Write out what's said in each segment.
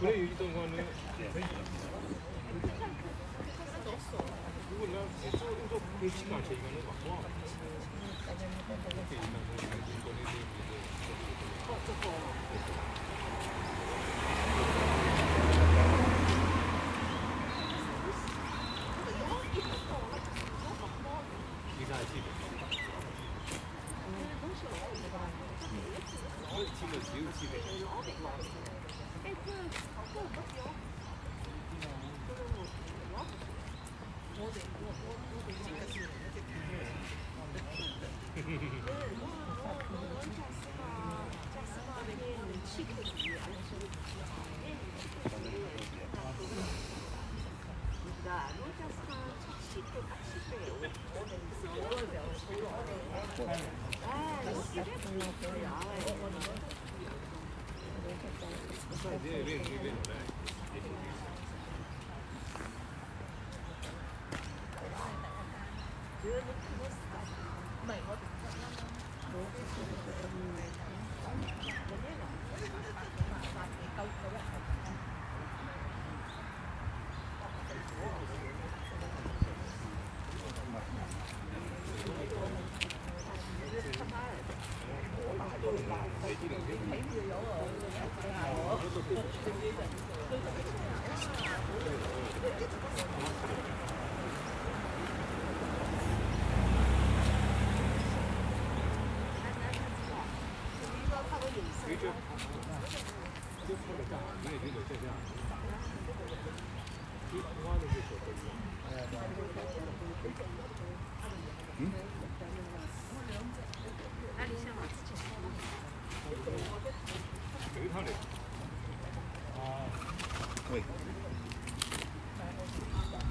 그래 있던 거는 이거는 좀 그렇지가 않죠. 이거는 막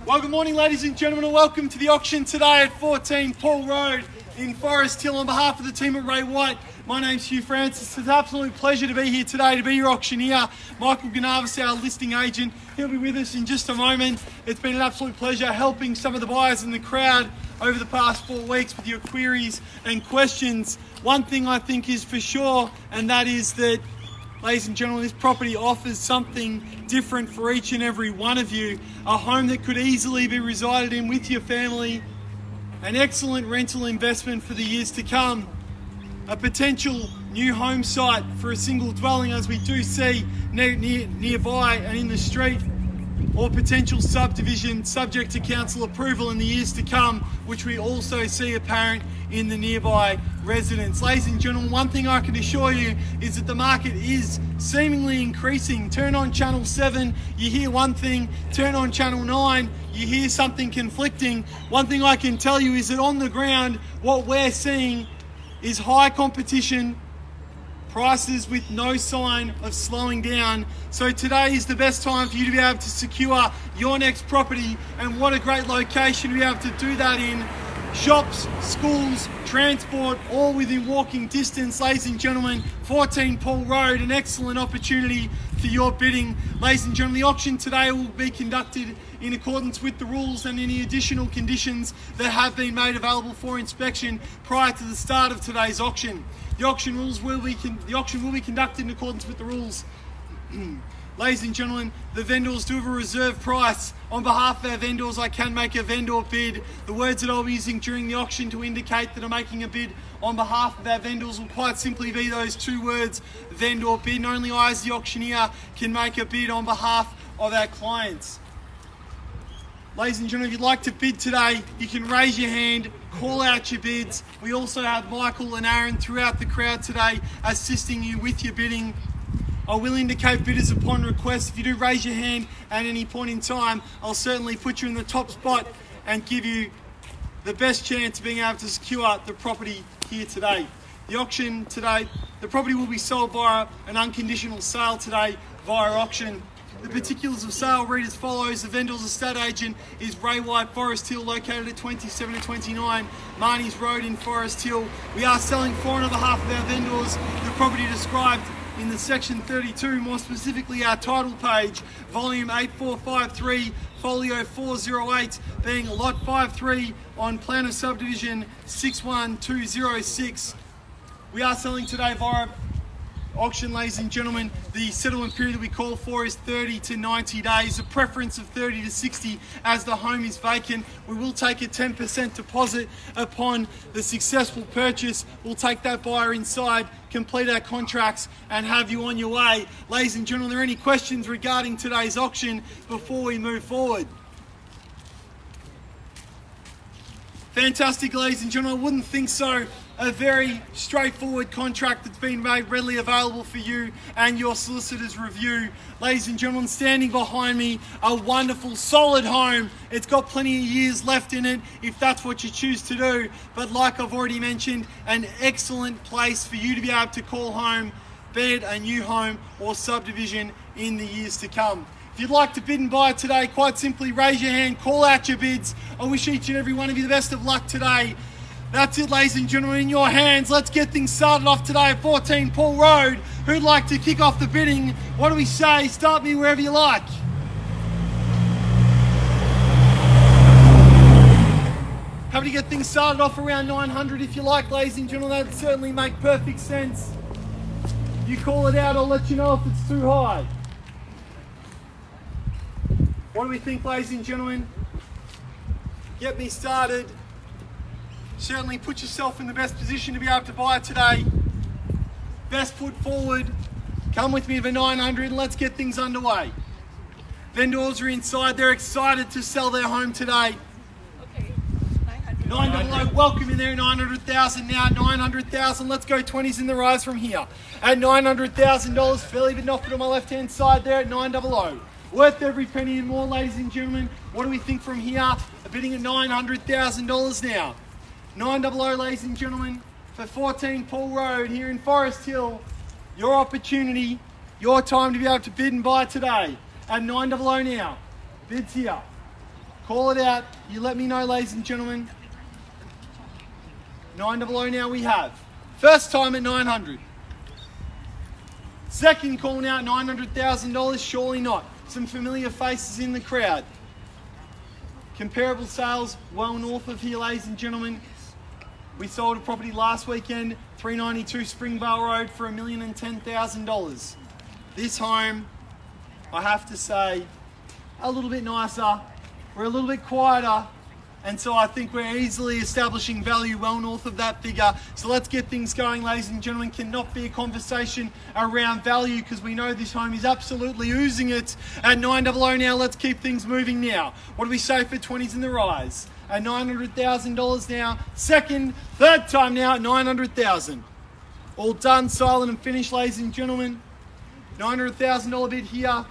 Well, good morning, ladies and gentlemen, and welcome to the auction today at 14 Paul Road in Forest Hill. On behalf of the team at Ray White, my name's Hugh Francis. It's an absolute pleasure to be here today, to be your auctioneer. Michael Ganavas, our listing agent, he'll be with us in just a moment. It's been an absolute pleasure helping some of the buyers in the crowd over the past 4 weeks with your queries and questions. One thing I think is for sure, and that is that, ladies and gentlemen, this property offers something different for each and every one of you. A home that could easily be resided in with your family, an excellent rental investment for the years to come, a potential new home site for a single dwelling, as we do see nearby and in the street, or potential subdivision subject to council approval in the years to come, which we also see apparent in the nearby residents. Ladies and gentlemen, one thing I can assure you is that the market is seemingly increasing. Turn on channel 7, you hear one thing. Turn on channel 9, you hear something conflicting. One thing I can tell you is that on the ground, what we're seeing is high competition, prices with no sign of slowing down. So today is the best time for you to be able to secure your next property, and what a great location to be able to do that in. Shops, schools, transport, all within walking distance. Ladies and gentlemen, 14 Paul Road, an excellent opportunity for your bidding. Ladies and gentlemen, the auction today will be conducted in accordance with the rules and any additional conditions that have been made available for inspection prior to the start of today's auction. The auction will be conducted in accordance with the rules. Ladies and gentlemen, the vendors do have a reserve price. On behalf of our vendors, I can make a vendor bid. The words that I'll be using during the auction to indicate that I'm making a bid on behalf of our vendors will quite simply be those 2 words, vendor bid. And only I, as the auctioneer, can make a bid on behalf of our clients. Ladies and gentlemen, if you'd like to bid today, you can raise your hand, call out your bids. We also have Michael and Aaron throughout the crowd today assisting you with your bidding. I will indicate bidders upon request. If you do raise your hand at any point in time, I'll certainly put you in the top spot and give you the best chance of being able to secure the property here today. The auction today, the property will be sold via an unconditional sale today via auction. The particulars of sale read as follows. The vendor's estate agent is Ray White, Forest Hill, located at 27 to 29 Marnie's Road in Forest Hill. We are selling for on behalf of our vendors the property described in the section 32, more specifically our title page, volume 8453, folio 408, being lot 53 on plan of subdivision 61206. We are selling today via auction, ladies and gentlemen. The settlement period that we call for is 30 to 90 days, a preference of 30 to 60 as the home is vacant. We will take a 10% deposit upon the successful purchase. We'll take that buyer inside, complete our contracts and have you on your way. Ladies and gentlemen, are there any questions regarding today's auction before we move forward? Fantastic, ladies and gentlemen. I wouldn't think so. A very straightforward contract that's been made readily available for you and your solicitor's review. Ladies and gentlemen, standing behind me, a wonderful, solid home. It's got plenty of years left in it if that's what you choose to do. But like I've already mentioned, an excellent place for you to be able to call home, be it a new home or subdivision in the years to come. If you'd like to bid and buy today, quite simply raise your hand, call out your bids. I wish each and every one of you the best of luck today. That's it, ladies and gentlemen, in your hands. Let's get things started off today at 14 Paul Road. Who'd like to kick off the bidding? What do we say? Start me wherever you like. Happy to get things started off around 900 if you like, ladies and gentlemen. That'd certainly make perfect sense. You call it out, I'll let you know if it's too high. What do we think, ladies and gentlemen? Get me started. Certainly put yourself in the best position to be able to buy it today. Best foot forward. Come with me for 900 and let's get things underway. Vendors are inside. They're excited to sell their home today. Okay, 900. 900, welcome in there, 900,000 now, 900,000. Let's go 20s in the rise from here. At $900,000, fairly been offered on my left-hand side there at 900. Worth every penny and more, ladies and gentlemen. What do we think from here? A bidding at $900,000 now. 900, ladies and gentlemen, for 14 Paul Road here in Forest Hill. Your opportunity, your time to be able to bid and buy today. At 900 now. Bids here. Call it out. You let me know, ladies and gentlemen. 900 now we have. First time at 900. Second call now, $900,000. Surely not. Some familiar faces in the crowd. Comparable sales well north of here, ladies and gentlemen. We sold a property last weekend, 392 Springvale Road for $1,010,000. This home, I have to say, a little bit nicer. We're a little bit quieter. And so I think we're easily establishing value well north of that figure. So let's get things going, ladies and gentlemen. Cannot be a conversation around value because we know this home is absolutely oozing it. At 900 now, let's keep things moving now. What do we say for 20s in the rise? At $900,000 now. Second, third time now at 900,000. All done, silent and finished, ladies and gentlemen. $900,000 bid here.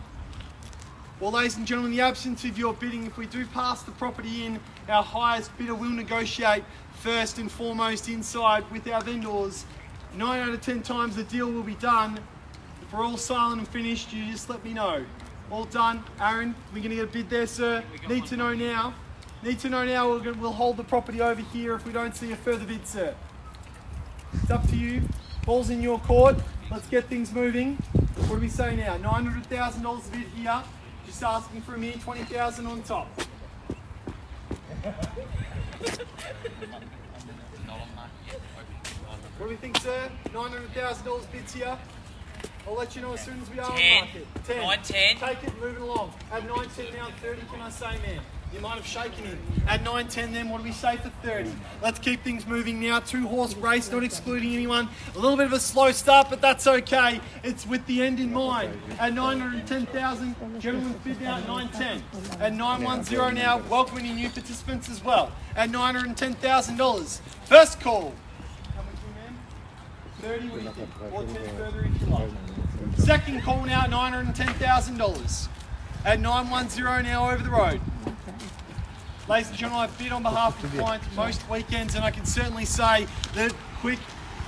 Well, ladies and gentlemen, in the absence of your bidding, if we do pass the property in, our highest bidder will negotiate first and foremost inside with our vendors. 9 out of 10 times the deal will be done. If we're all silent and finished, you just let me know. All done. Aaron, we're going to get a bid there, sir. Need to know now. Need to know now. We'll hold the property over here if we don't see a further bid, sir. It's up to you. Ball's in your court. Let's get things moving. What do we say now? $900,000 a bid here. Just asking for a mere 20,000 on top. What do we think, sir? $900,000 bids here. I'll let you know as soon as we are on the market. 10. 910. Take it, moving along. At 910 now, 30, can I say, man? You might have shaken him. At 910 then, what do we say for 30? Let's keep things moving now. 2-horse race, not excluding anyone. A little bit of a slow start, but that's okay. It's with the end in mind. At 910,000, gentlemen bid now at 910. At 910 now, welcoming any new participants as well. At $910,000. First call. Come with you, man. 30, what do you think? Or 10 further if you like. Second call now, $910,000. At 910 now over the road. Ladies and gentlemen, I bid on behalf of the client most weekends, and I can certainly say that quick,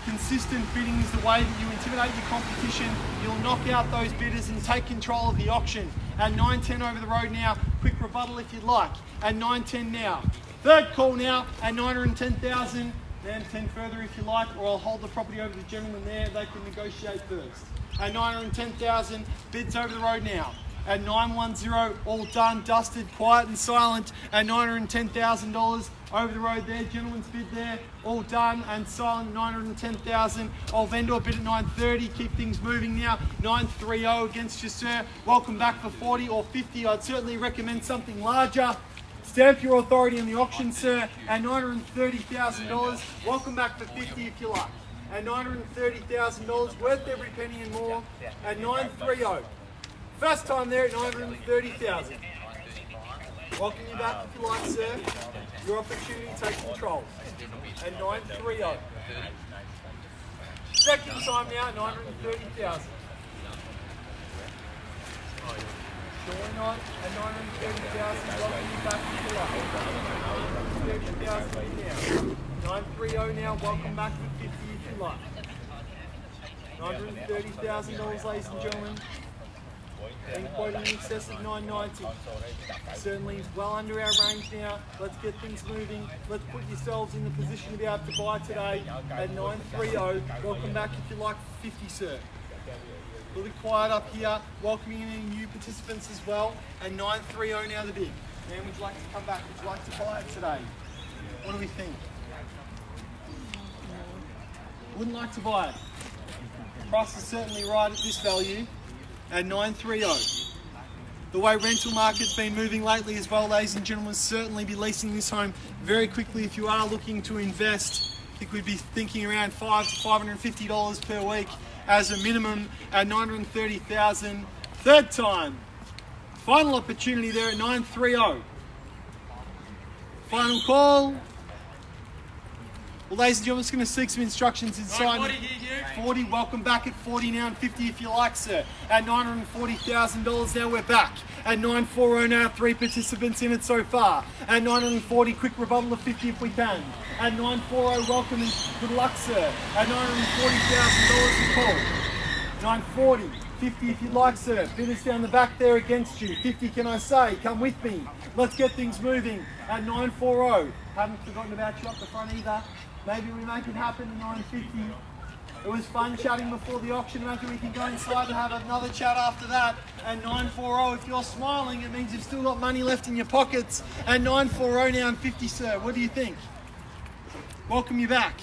consistent bidding is the way that you intimidate your competition. You'll knock out those bidders and take control of the auction. At 9.10 over the road now. Quick rebuttal if you'd like. At 9.10 now. Third call now at 910,000. Then 10 further if you like, or I'll hold the property over to the gentleman there. They can negotiate first. At 910,000, bids over the road now. At 910, all done, dusted, quiet and silent. At $910,000 over the road there, gentleman's bid there, all done and silent. 910,000. I'll vendor bid at 930. Keep things moving now. 930 against you, sir. Welcome back for 40 or 50. I'd certainly recommend something larger. Stamp your authority on the auction, sir, at $930,000. Welcome back for 50 if you like. At $930,000, worth every penny and more. At 930. First time there at 930,000. Welcome you back if you like, sir. Your opportunity to take control. At 930. Second time now at 930,000. Going on at 930,000. Welcome you back if you like. 930,000 now. 930 now. Welcome back for 50 if you like. $930,000, ladies and gentlemen. Been quoted in excess of 990. Certainly well under our range now. Let's get things moving. Let's put yourselves in the position to be able to buy today at 930. Welcome back if you like for 50, sir. A little bit quiet up here. Welcoming in any new participants as well. At 930 now the bid. Man, would you like to come back? Would you like to buy it today? What do we think? Wouldn't like to buy it. Price is certainly right at this value. At 930. The way rental market's been moving lately as well, ladies and gentlemen, certainly be leasing this home very quickly if you are looking to invest. I think we'd be thinking around $500 to $550 per week as a minimum at 930,000. Third time. Final opportunity there at 930. Final call. Well, ladies and gentlemen, I'm just going to seek some instructions inside. 40, welcome back at 40 now and 50 if you like, sir. At $940,000 now we're back. At 940 now, 3 participants in it so far. At 940, quick rebuttal of 50 if we can. At 940, welcome and good luck, sir. At $940,000 a call. 940, 50 if you'd like, sir. Bidders down the back there against you. 50 can I say, come with me. Let's get things moving. At 940, haven't forgotten about you up the front either. Maybe we make it happen at 950. It was fun chatting before the auction. Imagine we can go inside and have another chat after that. At 940, if you're smiling, it means you've still got money left in your pockets. At 940 now and 50, sir. What do you think? Welcome you back.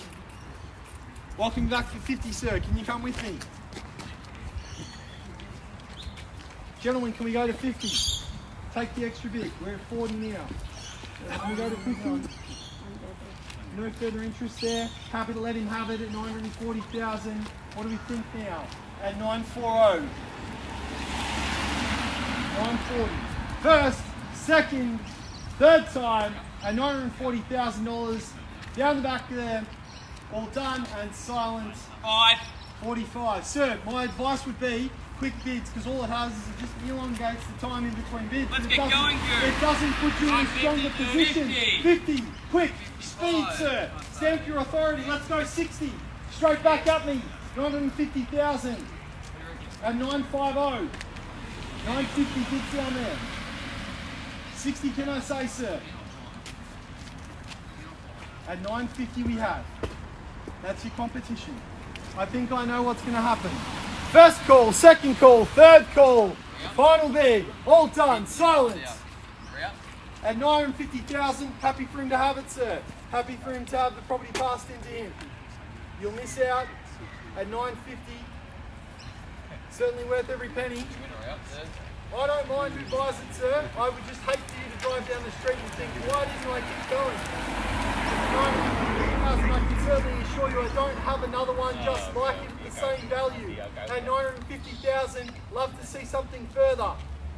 Welcome you back for 50, sir. Can you come with me? Gentlemen, can we go to 50? Take the extra bit. We're at 40 now. Can we go to 50? No further interest there. Happy to let him have it at 940,000. What do we think now? At 940. 940. First, second, third time at $940,000. Down the back there. All done and silent. 45. Sir, my advice would be quick bids, because all it has is it just elongates the time in between bids. Let's get going, Hugh. It doesn't put you in a stronger position. 50. Quick. Speed, sir. Stamp your authority. Let's go 60. Straight back at me. 950,000. At 950. 950 bids down there. 60 can I say, sir? At 950 we have. That's your competition. I think I know what's going to happen. First call, second call, third call, final bid, all done, silence. At 950,000, happy for him to have it, sir. Happy for him to have the property passed into him. You'll miss out at 950. Certainly worth every penny. I don't mind who buys it, sir. I would just hate for you to drive down the street and think, why didn't I keep going? At 950,000, I can certainly assure you I don't have another one just like it at the same value. At 950,000, love to see something further.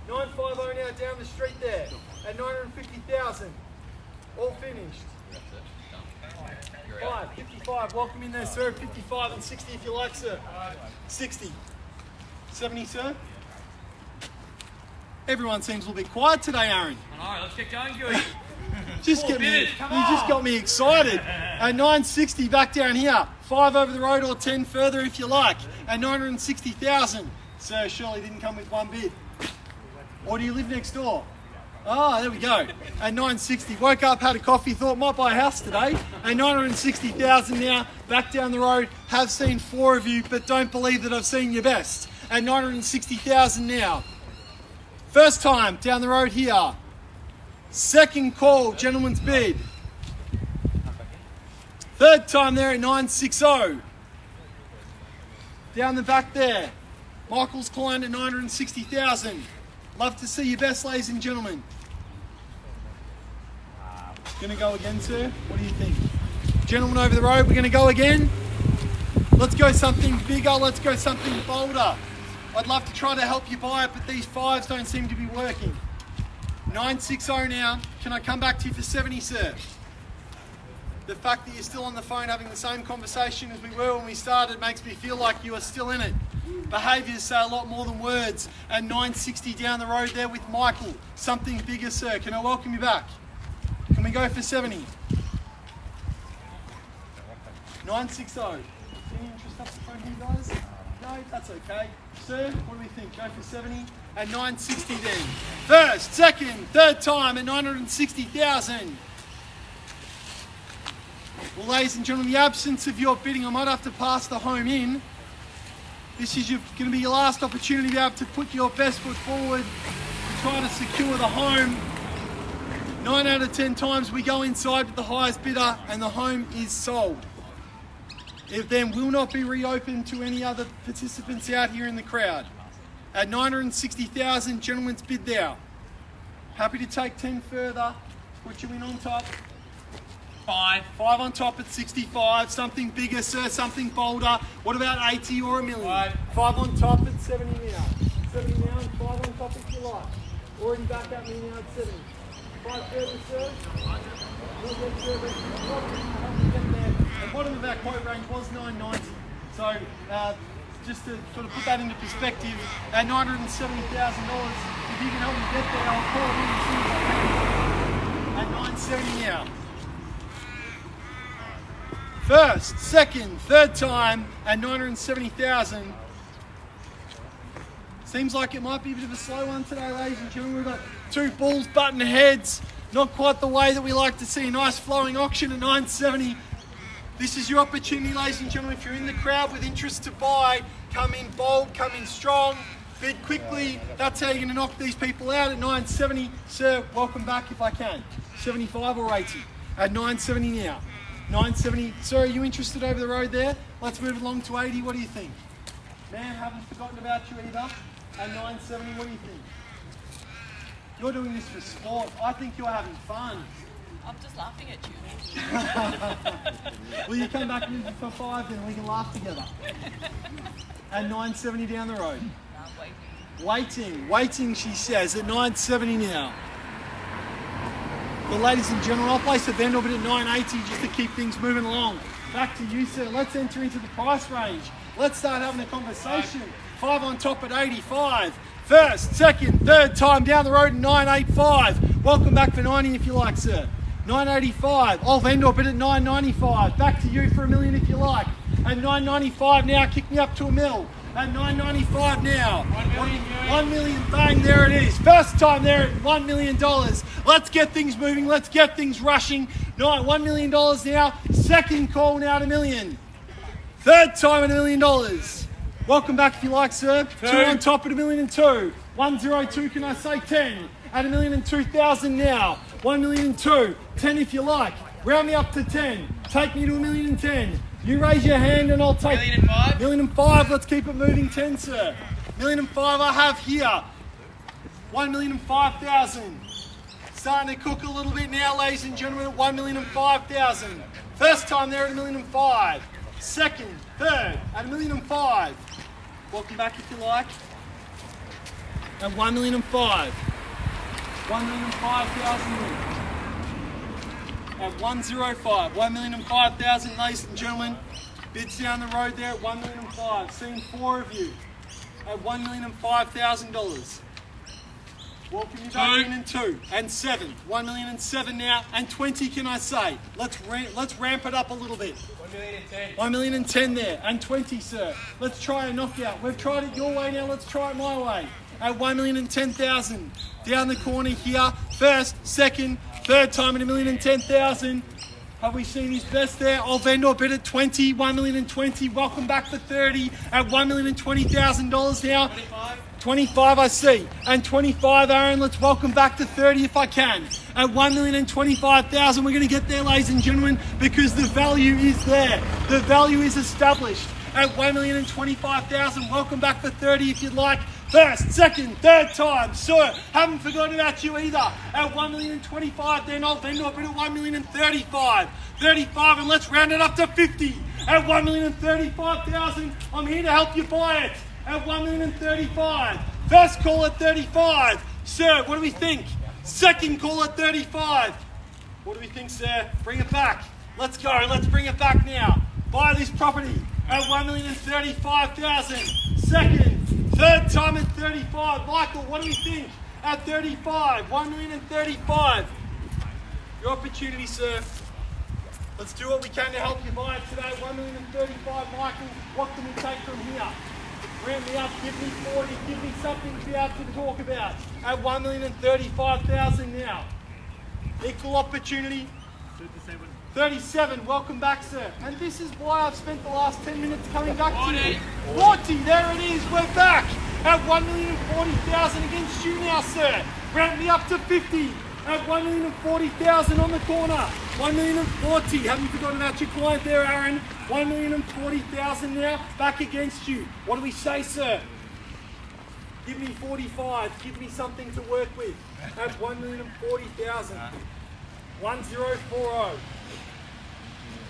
950 now down the street there. At 950,000, all finished. 55, welcome in there, sir. 55 and 60 if you like, sir. 60. 70, sir. Everyone seems a little bit quiet today, Aaron. All right, let's get going, Huey. You just got me excited. At 960 back down here. 5 over the road or 10 further if you like. At 960,000. Sir, surely didn't come with one bid. Or do you live next door? Oh, there we go. At 960, woke up, had a coffee, thought might buy a house today. At 960,000 now, back down the road. Have seen 4 of you, but don't believe that I've seen your best. At 960,000 now. First time down the road here. Second call, gentleman's bid. Third time there at 960. Down the back there. Michael's client at 960,000. Love to see your best, ladies and gentlemen. Gonna go again, sir? What do you think? Gentlemen over the road, we're gonna go again. Let's go something bigger, let's go something bolder. I'd love to try to help you buy it, but these 5s don't seem to be working. 960 now. Can I come back to you for 70, sir? The fact that you're still on the phone having the same conversation as we were when we started makes me feel like you are still in it. Behaviours say a lot more than words. At 960 down the road there with Michael. Something bigger, sir. Can I welcome you back? Can we go for 70? 960. Any interest up the front here, guys? No, that's okay. Sir, what do we think? Go for 70 at 960 then. First, second, third time at 960,000. Well, ladies and gentlemen, the absence of your bidding, I might have to pass the home in. This is going to be your last opportunity to be able to put your best foot forward to try to secure the home. 9 out of 10 times we go inside with the highest bidder and the home is sold. It then will not be reopened to any other participants out here in the crowd. At 960,000, gentlemen's bid there. Happy to take 10 further, put you in on top. 5 on top at 65, something bigger, sir, something bolder. What about 80 or a million? 5 on top at 70 now. 70 now and 5 on top if you like. Already back at me now at 70. 5 further, sir. Not yet, sir, but help you get there. The bottom of our quote range was 990. So just to sort of put that into perspective, at $970,000, if you can help me get there, I'll call it in as soon as I can. At 970 now. First, second, third time at 970,000. Seems like it might be a bit of a slow one today, ladies and gentlemen. We've got 2 bulls butting heads. Not quite the way that we like to see a nice flowing auction at 970. This is your opportunity, ladies and gentlemen. If you're in the crowd with interest to buy, come in bold, come in strong, bid quickly. That's how you're going to knock these people out at 970. Sir, welcome back if I can. 75 or 80 at 970 now. 970. Sir, are you interested over the road there? Let's move along to 80. What do you think? Man, haven't forgotten about you either. At 970, what do you think? You're doing this for sport. I think you're having fun. I'm just laughing at you. Will you come back for 5 then we can laugh together? At 970 down the road. I'm Waiting, waiting. waiting, she says, at 970 now. Well, ladies and gentlemen, I'll place a vendor bid at 980 just to keep things moving along. Back to you, sir. Let's enter into the price range. Let's start having a conversation. 5 on top at 85. First, second, third time down the road at 985. Welcome back for 90 if you like, sir. 985. I'll vendor bid at 995. Back to you for $1 million if you like. At 995 now, kick me up to $1 million. At 995 now. $1 million, bang, there it is. First time there at $1 million. Let's get things moving. Let's get things rushing. $1 million now. Second call now at $1 million. Third time at $1 million. Welcome back if you like, sir. 2 on top at $1 million and 2. 102, can I say 10? At $1,002,000 now. 1 million and 2. 10 if you like. Round me up to 10. Take me to $1 million and 10. You raise your hand and I'll take $1 million and 5. $1 million and 5. Let's keep it moving. 10, sir. $1 million and 5 I have here. 1,005,000. Starting to cook a little bit now, ladies and gentlemen, at 1,005,000. First time there at $1 million and 5. Second, third at $1 million and 5. Welcome back if you like. At 1 million and 5. 1,005,000. At 105. 1,005,000, ladies and gentlemen. Bids down the road there at 1 million and 5. Seeing 4 of you at $1,005,000. Welcome you back in and 2 and 7. 1 million and 7 now and 20. Can I say? Let's ramp it up a little bit. 1 million and 10. 1 million and 10 there and 20, sir. Let's try a knockout. We've tried it your way now. Let's try it my way. at 1,010,000. Down the corner here, first, second, third time at 1,010,000. Have we seen his best there? I'll vendor bid at 20, 1,020,000. Welcome back for 30 at $1,020,000 now. 25 I see. And 25, Aaron, let's welcome back to 30 if I can. At 1,025,000, we're going to get there, ladies and gentlemen, because the value is there. The value is established. At 1,025,000, welcome back for 30 if you'd like. First, second, third time, sir. Haven't forgotten about you either. At 1,025,000, then I'll vendor bid at 1,035,000. 35, and let's round it up to 50. At 1,035,000, I'm here to help you buy it. At 1,035,000. First call at 35. Sir, what do we think? Second call at 35. What do we think, sir? Bring it back. Let's go. Let's bring it back now. Buy this property at 1,035,000. Second, third time at 35. Michael, what do we think? At 35. 1,035,000. Your opportunity, sir. Let's do what we can to help you buy it today. 1,035,000. Michael, what can we take from here? Ramp me up, give me 40, give me something to be able to talk about. At 1,035,000 now. Equal opportunity. 37, welcome back, sir. And this is why I've spent the last 10 minutes coming back to you. 40, there it is, we're back. At 1,040,000 against you now, sir. Ramp me up to 50. At 1,040,000 on the corner. 1,040,000. Haven't forgotten about your client there, Aaron. 1,040,000 now. Back against you. What do we say, sir? Give me 45. Give me something to work with. At 1,040,000. 1,040.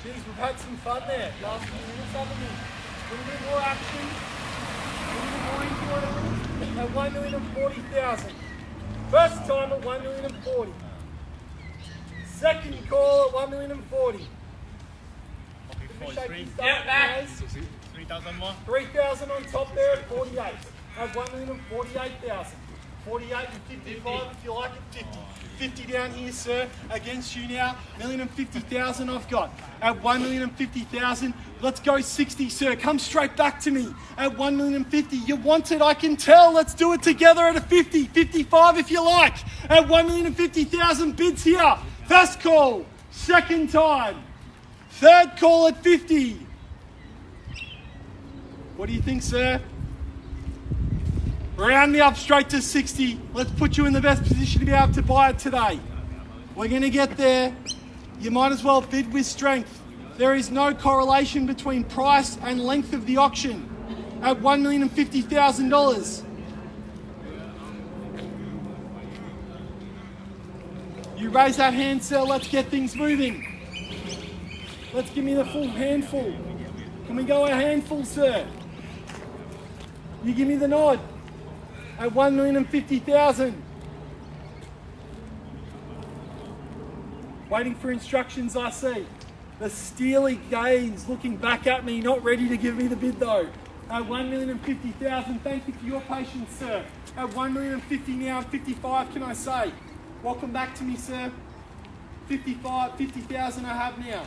Geez, we've had some fun there. Last few minutes, haven't we? A little bit more action. A little bit more enjoyable. At 1,040,000. First time at 1,040,000. Second call at 1,040,000. Yeah, back. 3,000 more. 3,000 on top there at 48. At 1,048,000. 48 and 55 if you like it, 50. 50 down here, sir, against you now. 1,050,000 I've got. At 1,050,000, let's go 60, sir. Come straight back to me. At 1,050,000, you want it, I can tell. Let's do it together at a 50, 55 if you like. At 1,050,000 bids here. First call, second time. Third call at 50. What do you think, sir? Round me up straight to 60. Let's put you in the best position to be able to buy it today. We're going to get there. You might as well bid with strength. There is no correlation between price and length of the auction. At $1,050,000. You raise that hand, sir. Let's get things moving. Let's give me the full handful. Can we go a handful, sir? You give me the nod. At 1,050,000. Waiting for instructions, I see. The steely gaze looking back at me, not ready to give me the bid though. At 1,050,000, thank you for your patience, sir. At 1,050,000 now, 55 can I say? Welcome back to me, sir. 50,000 I have now.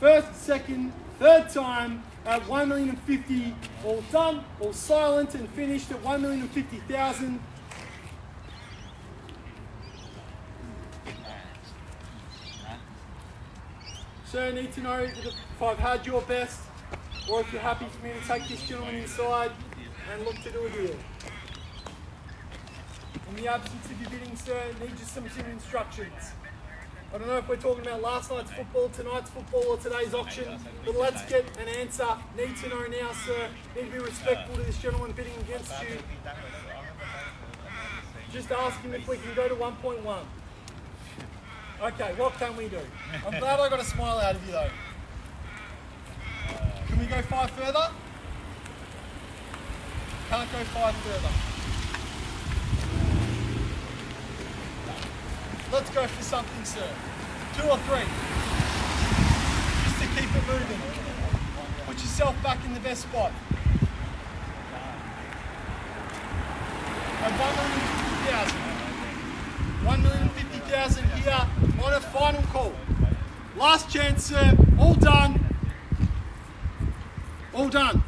First, second, third time. At 1,050,000, all done, all silent and finished at 1,050,000. So I need to know if I've had your best or if you're happy for me to take this gentleman inside and look to do a deal. In the absence of your bidding, sir, I need just some instructions. I don't know if we're talking about last night's football, tonight's football, or today's auction, but let's get an answer. Need to know now, sir. Need to be respectful to this gentleman bidding against you. Just ask him if we can go to 1.1. Okay, what can we do? I'm glad I got a smile out of you, though. Can we go 5 further? Can't go 5 further. Let's go for something, sir. 2 or 3. Just to keep it moving. Put yourself back in the best spot. At 1,050,000. 1,050,000 here on a final call. Last chance, sir. All done. All done.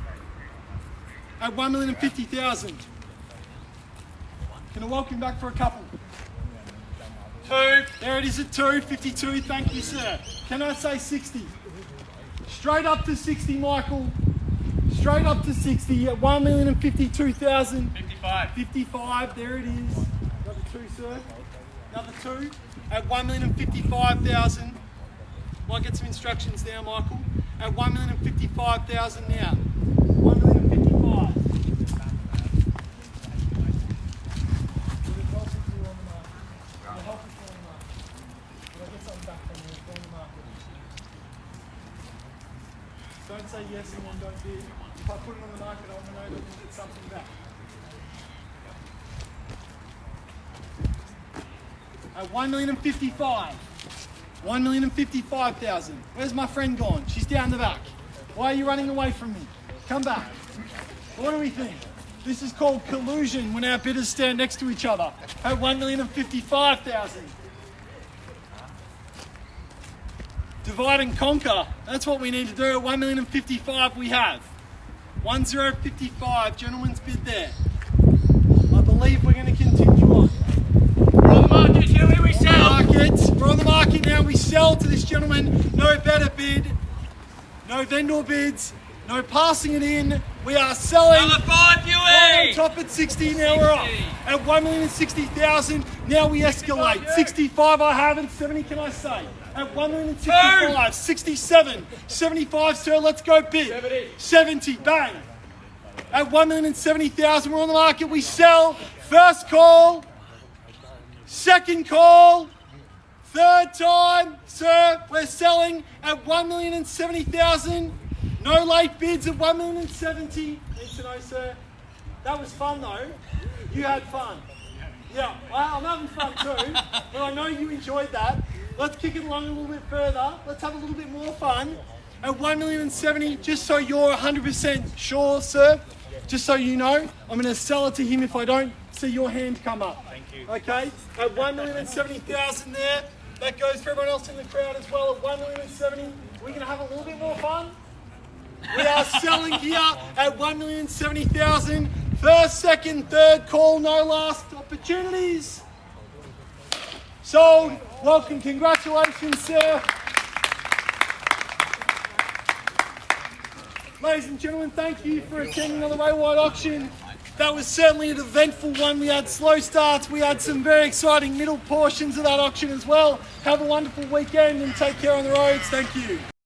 At 1,050,000. Can I welcome back for a couple? 2. There it is at 2.52. Thank you, sir. Can I say 60? Straight up to 60, Michael. Straight up to 60 at 1,052,000. 55. 55. There it is. Another 2, sir. Another 2 at 1,055,000. Might get some instructions now, Michael. At 1,055,000 now. 1,055,000. Don't say yes and then don't bid. If I put it on the market, I want to know that we'll get something back. At 1,055,000. 1,055,000. Where's my friend gone? She's down the back. Why are you running away from me? Come back. What do we think? This is called collusion when our bidders stand next to each other. At 1,055,000. Divide and conquer. That's what we need to do. At 1,055,000 we have. 1,055. Gentleman's bid there. I believe we're going to continue on. We're on the market, Huey, we sell. We're on the market now. We sell to this gentleman. No better bid. No vendor bids. No passing it in. We are selling. Number 5, Huey. Top at 60. Now we're up. At 1,060,000. Now we escalate. 65 I have and 70 can I say. At 1,065,000. 67. 75, sir. Let's go bid. 70. Bang. At 1,070,000. We're on the market. We sell. First call. Second call. Third time, sir, we're selling at 1,070,000. No late bids at 1,070,000. Need to know, sir. That was fun, though. You had fun. Yeah, I'm having fun too. But I know you enjoyed that. Let's kick it along a little bit further. Let's have a little bit more fun. At 1,070,000, just so you're 100% sure, sir. Just so you know, I'm going to sell it to him if I don't see your hand come up. Thank you. Okay? At 1,070,000 there. That goes for everyone else in the crowd as well. At 1,070,000, we're going to have a little bit more fun. We are selling here at 1,070,000. First, second, third call, no last opportunities. Sold. Welcome. Congratulations, sir. Ladies and gentlemen, thank you for attending another Ray White auction. That was certainly an eventful one. We had slow starts. We had some very exciting middle portions of that auction as well. Have a wonderful weekend and take care on the roads. Thank you.